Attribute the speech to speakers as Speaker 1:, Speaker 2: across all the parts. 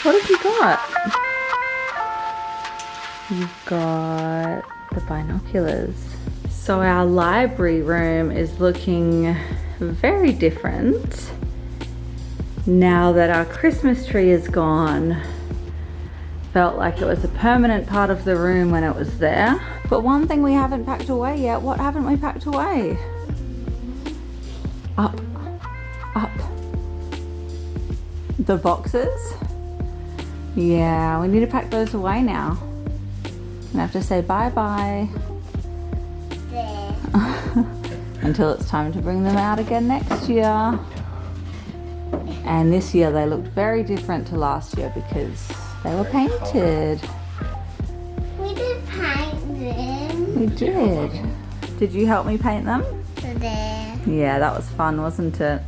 Speaker 1: What have you got? You've got the binoculars. So our library room is looking very different now that our Christmas tree is gone. Felt like it was a permanent part of the room when it was there. But one thing we haven't packed away yet. What haven't we packed away? Up. The boxes? Yeah, we need to pack those away now. I have to say bye-bye. Until it's time to bring them out again next year. And this year they looked very different to last year because they were painted.
Speaker 2: We did paint them.
Speaker 1: We did. Did you help me paint them?
Speaker 2: Today.
Speaker 1: Yeah, that was fun, wasn't it?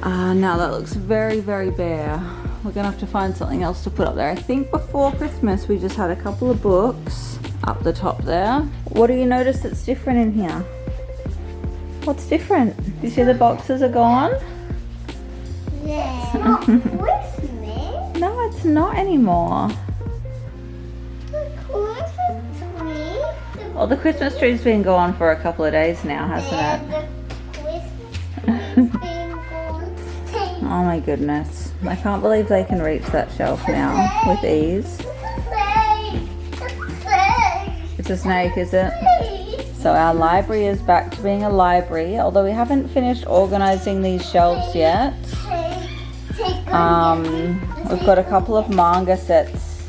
Speaker 1: Now that looks very, very bare. We're gonna have to find something else to put up there. I think before Christmas we just had a couple of books up the top there. What do you notice that's different in here? What's different? Do you see the boxes are gone?
Speaker 2: Yeah. Not Christmas.
Speaker 1: No, it's not anymore.
Speaker 2: The Christmas tree.
Speaker 1: Well, the Christmas tree's been gone for a couple of days now, hasn't it?
Speaker 2: The Christmas tree's been gone.
Speaker 1: Oh my goodness. I can't believe they can reach that shelf now with ease. It's a snake, is it? So our library is back to being a library, although we haven't finished organizing these shelves yet. We've got a couple of manga sets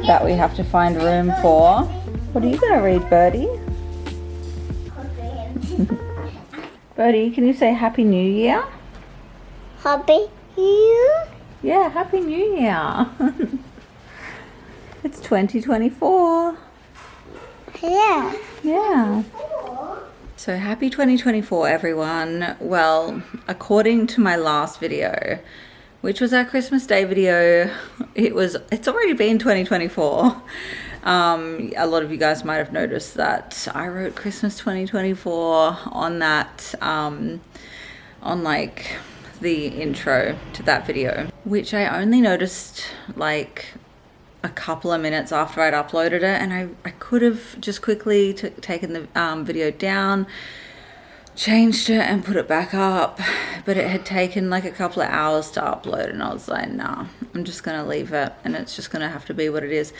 Speaker 1: that we have to find room for. What are you going to read, Birdie? Birdie, can you say Happy New Year?
Speaker 2: Happy New
Speaker 1: Yeah, Happy New Year. It's 2024.
Speaker 2: Yeah.
Speaker 1: Yeah. So happy 2024, everyone. Well, according to my last video, which was our Christmas Day video, it's already been 2024. A lot of you guys might have noticed that I wrote Christmas 2024 on that, on like the intro to that video, which I only noticed like a couple of minutes after I'd uploaded it, and I could have just quickly taken the video down, changed it and put it back up, but it had taken like a couple of hours to upload, and I was like, nah, I'm just gonna leave it and it's just gonna have to be what it is.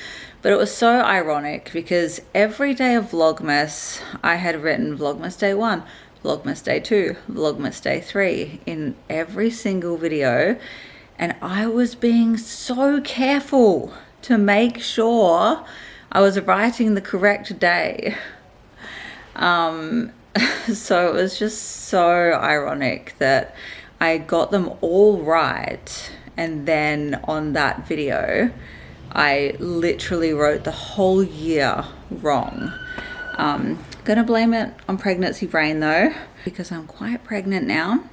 Speaker 1: But it was so ironic because every day of Vlogmas I had written Vlogmas Day 1, Vlogmas Day 2, Vlogmas Day 3 in every single video, and I was being so careful to make sure I was writing the correct day. So it was just so ironic that I got them all right, and then on that video I literally wrote the whole year wrong. Gonna blame it on pregnancy brain though, because I'm quite pregnant now,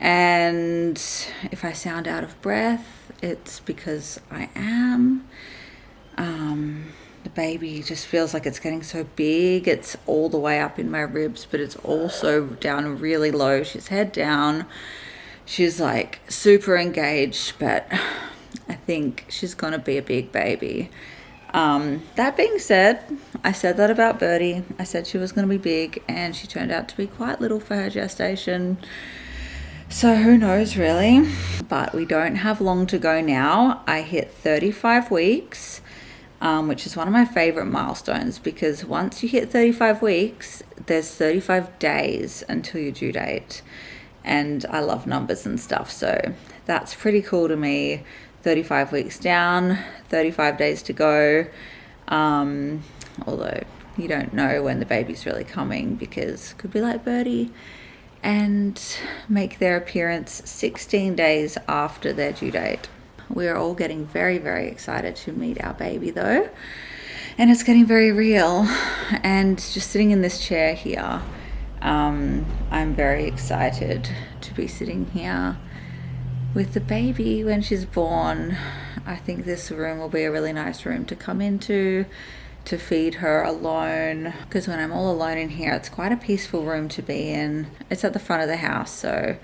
Speaker 1: and if I sound out of breath, it's because I am. The baby just feels like it's getting so big. It's all the way up in my ribs, but it's also down really low. She's head down. She's like super engaged, but I think she's gonna be a big baby. That being said, I said that about Birdie. I said she was gonna be big, and she turned out to be quite little for her gestation. So who knows really, but we don't have long to go now. I hit 35 weeks, which is one of my favorite milestones, because once you hit 35 weeks, there's 35 days until your due date. And I love numbers and stuff, so that's pretty cool to me. 35 weeks down, 35 days to go. Although you don't know when the baby's really coming, because it could be like Birdie and make their appearance 16 days after their due date. We're all getting very, very excited to meet our baby though, and it's getting very real. And just sitting in this chair here, I'm very excited to be sitting here with the baby when she's born. I think this room will be a really nice room to come into, to feed her alone, because when I'm all alone in here, it's quite a peaceful room to be in. It's at the front of the house, so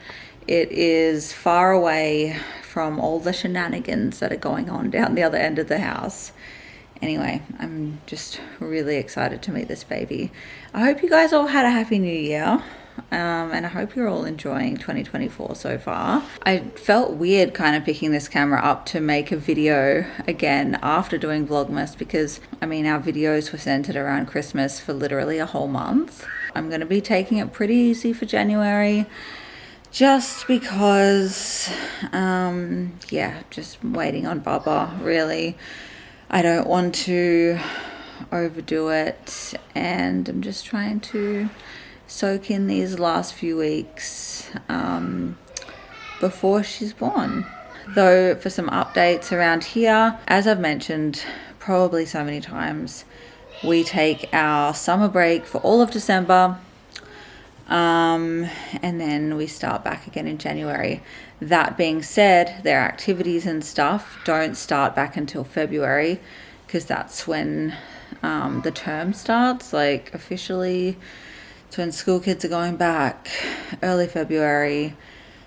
Speaker 1: it is far away from all the shenanigans that are going on down the other end of the house. Anyway, I'm just really excited to meet this baby. I hope you guys all had a happy new year. And I hope you're all enjoying 2024 so far. I felt weird kind of picking this camera up to make a video again after doing Vlogmas, because I mean our videos were centered around Christmas for literally a whole month. I'm going to be taking it pretty easy for January, just because yeah, just waiting on Baba really. I don't want to overdo it, and I'm just trying to soak in these last few weeks before she's born. Though for some updates around here, as I've mentioned probably so many times, we take our summer break for all of December, and then we start back again in January. That being said, their activities and stuff don't start back until February, because that's when the term starts, like officially. It's when school kids are going back, early February.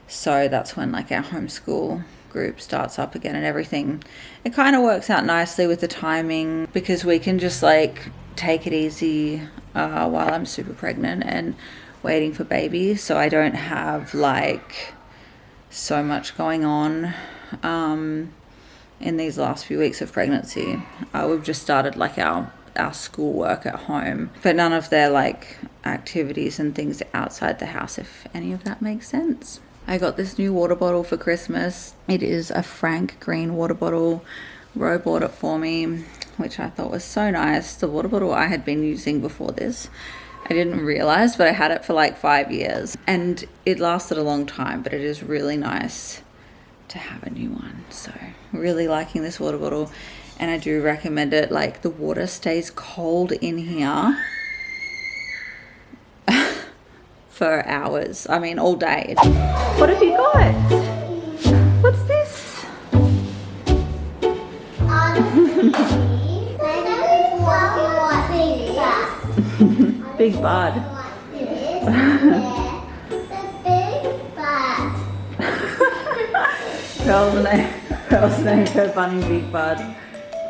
Speaker 1: So that's when like our homeschool group starts up again and everything. It kind of works out nicely with the timing, because we can just like take it easy while I'm super pregnant and waiting for baby. So I don't have like so much going on in these last few weeks of pregnancy. We've just started like our schoolwork at home, but none of their like activities and things outside the house, if any of that makes sense. I got this new water bottle for Christmas. It is a Frank green water bottle. Ro bought it for me, which I thought was so nice. The water bottle I had been using before this, I didn't realize, but I had it for like 5 years and it lasted a long time, but it is really nice to have a new one. So really liking this water bottle, and I do recommend it. Like the water stays cold in here for hours. I mean all day. What have you got? What's this? Big bud. Pearl's named her bunny Big Bud,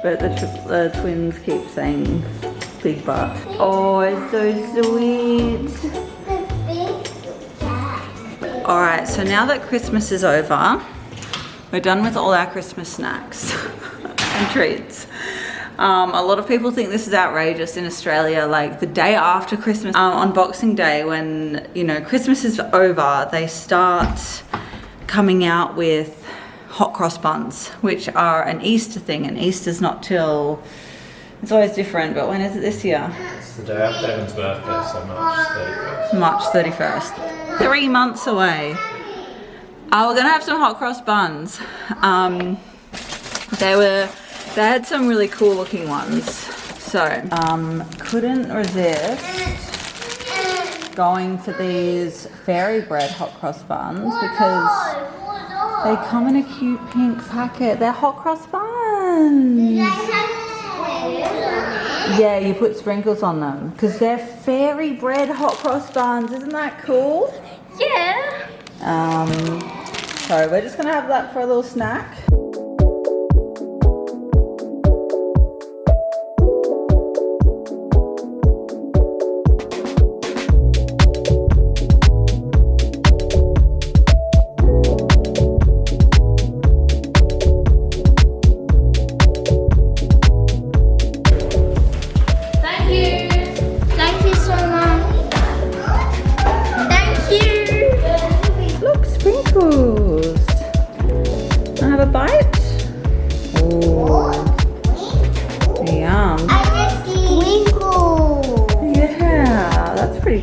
Speaker 1: but the twins keep saying Big Butt. Oh, it's so sweet. Alright, so now that Christmas is over, we're done with all our Christmas snacks and treats. A lot of people think this is outrageous in Australia, like the day after Christmas, on Boxing Day, when, you know, Christmas is over, they start coming out with hot cross buns, which are an Easter thing, and Easter's not till, it's always different, but when is it this year?
Speaker 3: It's the day after Evan's birthday, so March 31st.
Speaker 1: March 31st. 3 months away. We're gonna have some hot cross buns. They had some really cool looking ones. So, couldn't resist going for these fairy bread hot cross buns because they come in a cute pink packet. They're hot cross buns. Yeah, you put sprinkles on them because they're fairy bread hot cross buns. Isn't that cool?
Speaker 2: Yeah.
Speaker 1: So we're just gonna have that for a little snack.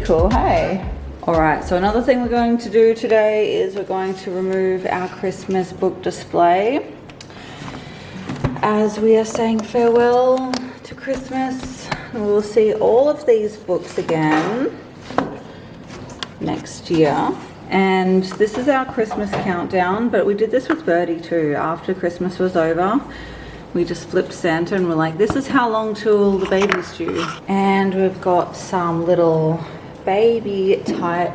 Speaker 1: Cool, hey? Alright, so another thing we're going to do today is we're going to remove our Christmas book display as we are saying farewell to Christmas. We'll see all of these books again next year. And this is our Christmas countdown, but we did this with Birdie too. After Christmas was over, we just flipped Santa and we're like, this is how long till the baby's due. And we've got some little baby type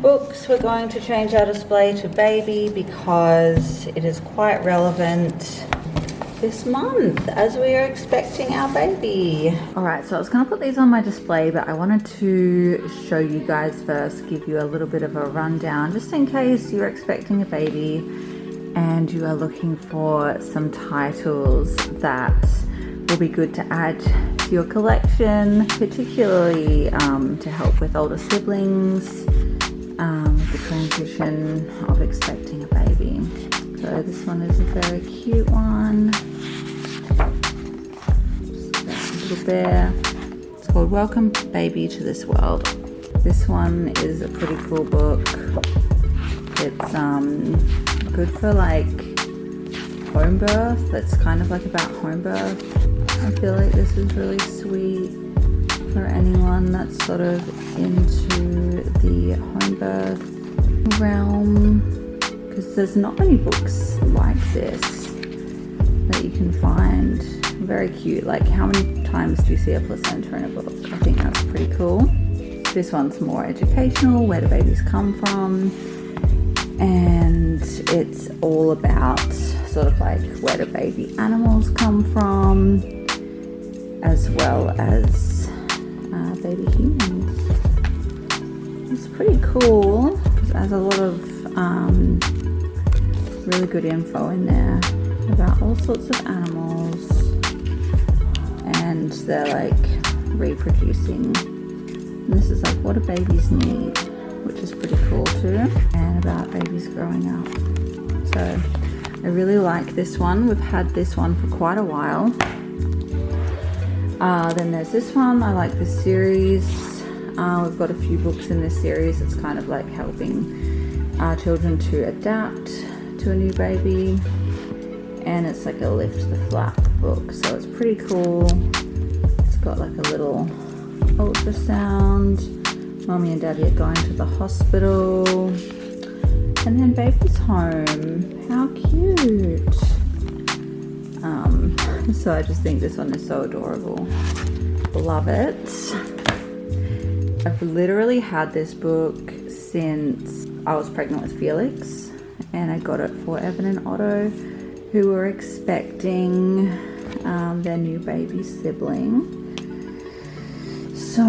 Speaker 1: books, we're going to change our display to baby because it is quite relevant this month as we are expecting our baby. Alright, so I was going to put these on my display, but I wanted to show you guys first, give you a little bit of a rundown just in case you're expecting a baby and you are looking for some titles that will be good to add to your collection, particularly to help with older siblings, with the transition of expecting a baby. So this one is a very cute one. Little bear. It's called Welcome Baby to This World. This one is a pretty cool book. It's good for like home birth. It's kind of like about home birth. I feel like this is really sweet for anyone that's sort of into the home birth realm, because there's not many books like this that you can find. Very cute. Like, how many times do you see a placenta in a book? I think that's pretty cool. This one's more educational. Where do babies come from? And it's all about sort of like where do baby animals come from, as well as baby humans. It's pretty cool because it has a lot of really good info in there about all sorts of animals, and they're like reproducing. And this is like what do babies need, which is pretty cool too, and about babies growing up. So I really like this one. We've had this one for quite a while. Then there's this one. I like this series. We've got a few books in this series. It's kind of like helping our children to adapt to a new baby, and it's like a lift the flap book, so it's pretty cool. It's got like a little ultrasound. Mommy and Daddy are going to the hospital, and then baby's home. How cute. So I just think this one is so adorable. Love it. I've literally had this book since I was pregnant with Felix, and I got it for Evan and Otto, who were expecting their new baby sibling. So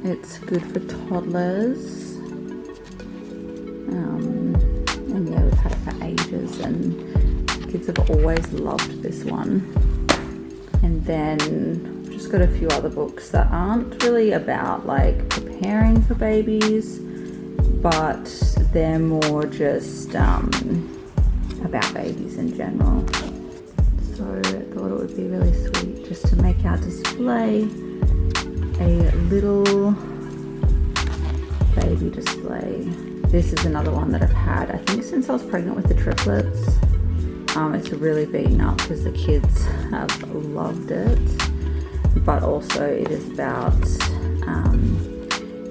Speaker 1: it's good for toddlers. And yeah, we've had it for ages, and kids have always loved this one. And then I've just got a few other books that aren't really about like preparing for babies, but they're more just about babies in general. So I thought it would be really sweet just to make our display a little baby display. This is another one that I've had, I think, since I was pregnant with the triplets. It's really beaten up because the kids have loved it, but also it is about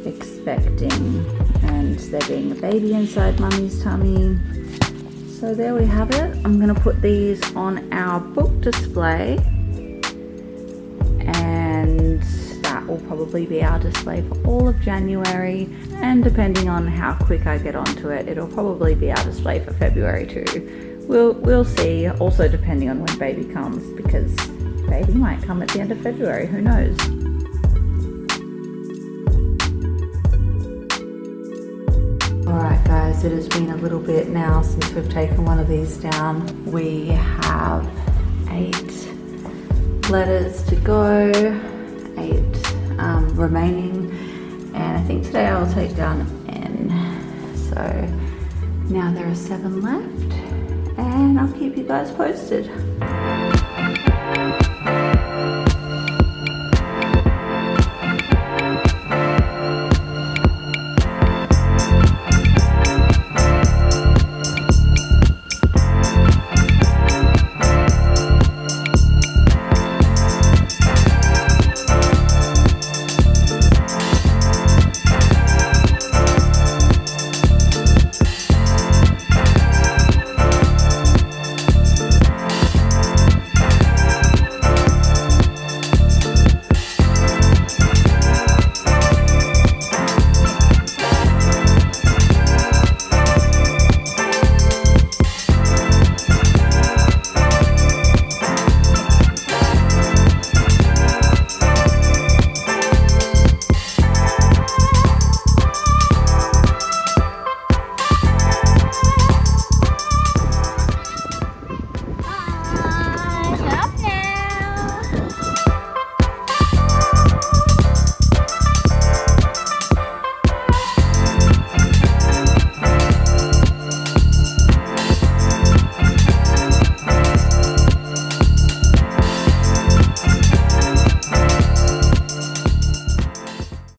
Speaker 1: expecting and there being a baby inside mummy's tummy. So there we have it. I'm going to put these on our book display, and that will probably be our display for all of January, and depending on how quick I get onto it, it'll probably be our display for February too. We'll see, also depending on when baby comes, because baby might come at the end of February, who knows. Alright guys, it has been a little bit now since we've taken one of these down. We have 8 letters to go, 8 remaining, and I think today I will take down N. So now there are 7 left, and I'll keep you guys posted.